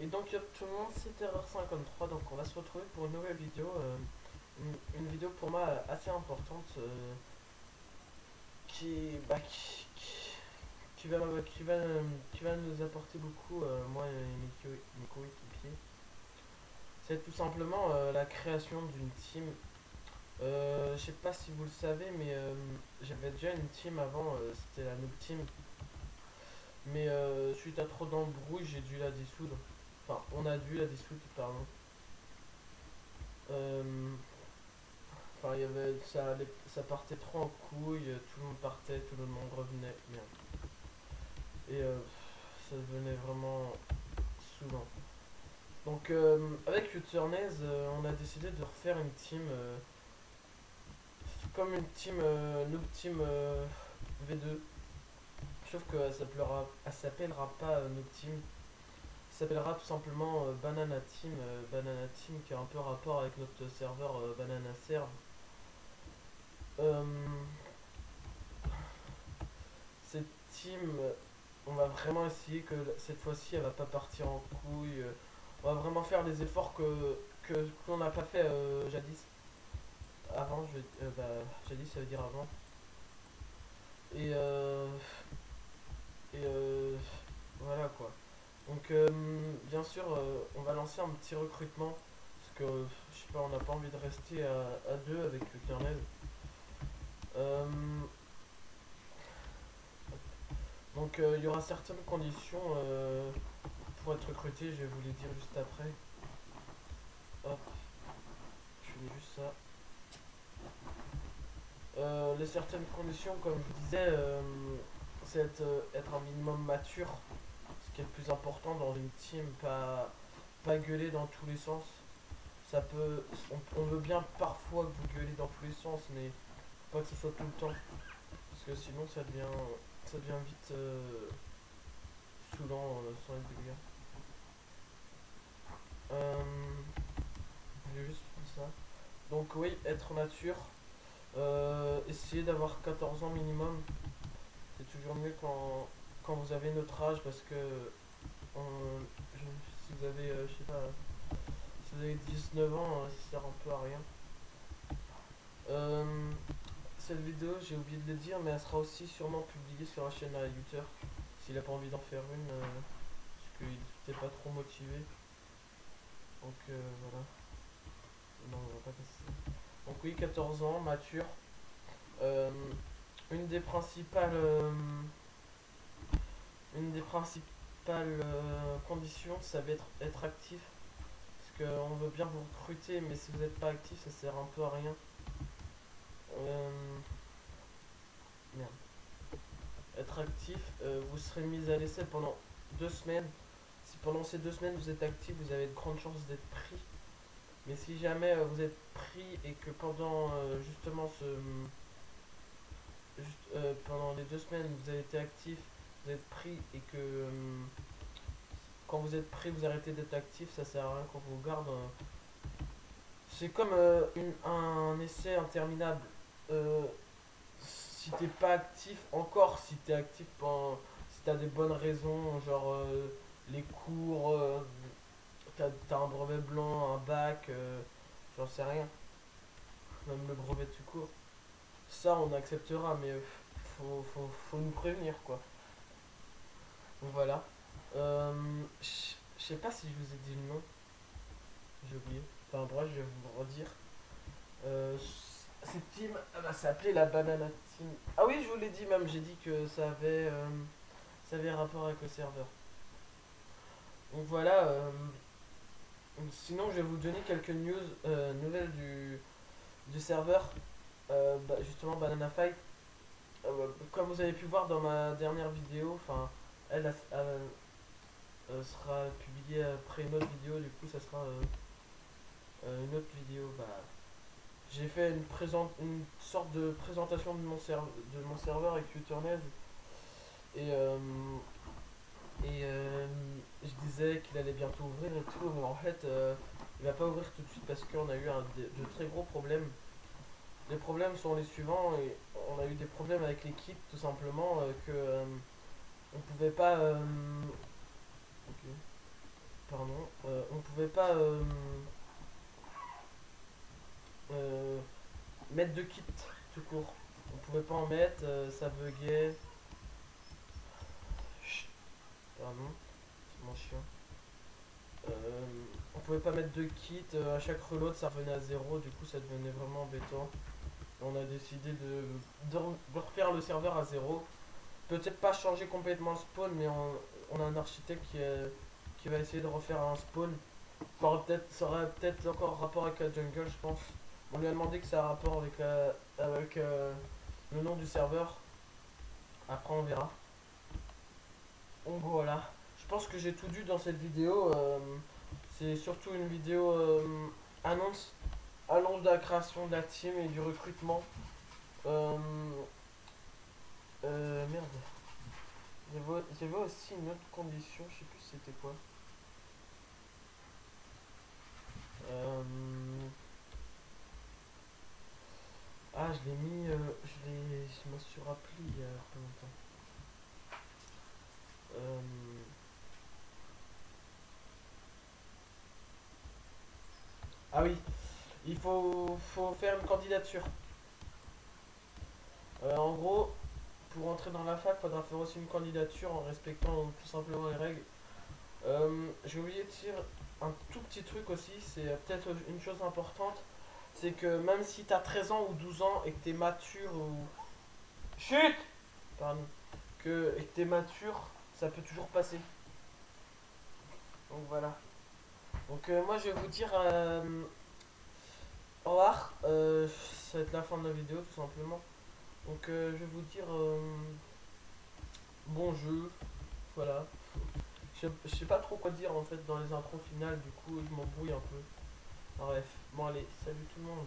Et donc tout le monde, c'est Terreur53, donc on va se retrouver pour une nouvelle vidéo, une vidéo pour moi assez importante, qui, bah, qui va nous apporter beaucoup, moi et mes coéquipiers. C'est tout simplement la création d'une team. Je sais pas si vous le savez, mais j'avais déjà une team avant, c'était la Noob Team. Mais suite à trop d'embrouilles, j'ai dû la dissoudre. Enfin, on a dû la dissoudre, pardon. Euh, Enfin, il y avait, ça partait trop en couille, tout le monde partait, tout le monde revenait. Merde. Et ça devenait vraiment saoulant. Donc, avec Uternase, on a décidé de refaire une team, comme une team, Noob Team V2. Sauf qu'elle s'appellera pas Noob Team. Elle s'appellera tout simplement Banana Team. Banana Team qui a un peu rapport avec notre serveur Banana Serve. Euh, cette team, on va vraiment essayer que cette fois-ci elle va pas partir en couille. On va vraiment faire les efforts que qu'on n'a pas fait jadis. Avant, bah, jadis ça veut dire avant. Et, et voilà quoi. Donc bien sûr, on va lancer un petit recrutement. Parce que je sais pas, on n'a pas envie de rester à deux avec le kernel. Euh, donc il y aura certaines conditions pour être recruté, je vais vous les dire juste après. Hop, je finis juste ça. Les certaines conditions, comme je vous disais, c'est être un minimum mature, ce qui est le plus important dans une team, pas gueuler dans tous les sens. Ça peut, on veut bien parfois que vous gueulez dans tous les sens, mais pas que ce soit tout le temps, parce que sinon ça devient vite saoulant sans être vulgaire. Euh, je vais juste prendre ça. Donc oui, être mature, essayer d'avoir 14 ans minimum. C'est toujours mieux quand vous avez notre âge parce que si vous avez, je sais pas, si vous avez 19 ans, ça sert un peu à rien. Euh, cette vidéo, j'ai oublié de le dire, mais elle sera aussi sûrement publiée sur la chaîne à YouTube s'il a pas envie d'en faire une, parce qu'il n'était pas trop motivé. Donc voilà, non, on va pas passer ça. Donc oui, 14 ans, mature. Euh, une des principales Une des principales conditions, ça va être actif. Parce qu'on veut bien vous recruter, mais si vous n'êtes pas actif, ça sert un peu à rien. Euh, Merde. Être actif, vous serez mis à l'essai pendant 2 semaines. Si pendant ces 2 semaines vous êtes actif, vous avez de grandes chances d'être pris. Mais si jamais vous êtes pris et que pendant justement pendant les 2 semaines vous avez été actif, vous êtes pris et que quand vous êtes pris vous arrêtez d'être actif, ça sert à rien qu'on vous garde. C'est comme un essai interminable. Euh, si t'es pas actif, encore si t'es actif si t'as des bonnes raisons, genre les cours, t'as un brevet blanc, un bac, j'en sais rien, même le brevet tout court, ça on acceptera, mais faut nous prévenir quoi. Donc voilà. Je sais pas si je vous ai dit le nom, j'ai oublié. Enfin bref, je vais vous le redire. Euh, cette team, elle va s'appeler la Banana Team. Ah oui, je vous l'ai dit même, j'ai dit que ça avait rapport avec le serveur. Donc voilà, sinon je vais vous donner quelques nouvelles du serveur, bah, justement Banana Fight. Comme vous avez pu voir dans ma dernière vidéo, enfin, elle sera publiée après une autre vidéo, du coup ça sera une autre vidéo. Bah, j'ai fait une sorte de présentation de mon serveur avec Uternase et, je disais qu'il allait bientôt ouvrir et tout, mais en fait il va pas ouvrir tout de suite parce qu'on a eu de très gros problèmes. Les problèmes sont les suivants et on a eu des problèmes avec l'équipe tout simplement que on pouvait pas. Ok, pardon, on pouvait pas euh, mettre de kit tout court. On pouvait pas en mettre, ça buguait. Chut, pardon, c'est mon chien. On pouvait pas mettre de kit, à chaque reload ça revenait à zéro, du coup ça devenait vraiment embêtant. On a décidé de refaire le serveur à zéro. Peut-être pas changer complètement le spawn, mais on a un architecte qui va essayer de refaire un spawn. Ça aurait peut-être encore rapport avec la jungle, je pense. On lui a demandé que ça a rapport avec le nom du serveur. Après on verra. Donc voilà. Je pense que j'ai tout dit dans cette vidéo. C'est surtout une vidéo annonce, annonce de la création de la team et du recrutement. Euh, Merde. J'avais aussi une autre condition, je sais plus c'était quoi. Euh, Ah, je l'ai mis, je m'en suis rappelé il y a pas longtemps. Euh, Ah oui, faut faire une candidature. En gros, pour entrer dans la fac, faudra faire aussi une candidature en respectant tout simplement les règles. J'ai oublié de dire un tout petit truc aussi, c'est peut-être une chose importante, c'est que même si t'as 13 ans ou 12 ans et que t'es mature ou... Chut! Pardon. Et que t'es mature, ça peut toujours passer. Donc voilà. Donc moi je vais vous dire au revoir. Ça va être la fin de la vidéo tout simplement. Donc je vais vous dire bon jeu. Voilà. Je sais pas trop quoi dire en fait dans les intros finales, du coup je m'embrouille un peu. Bref, bon allez, salut tout le monde.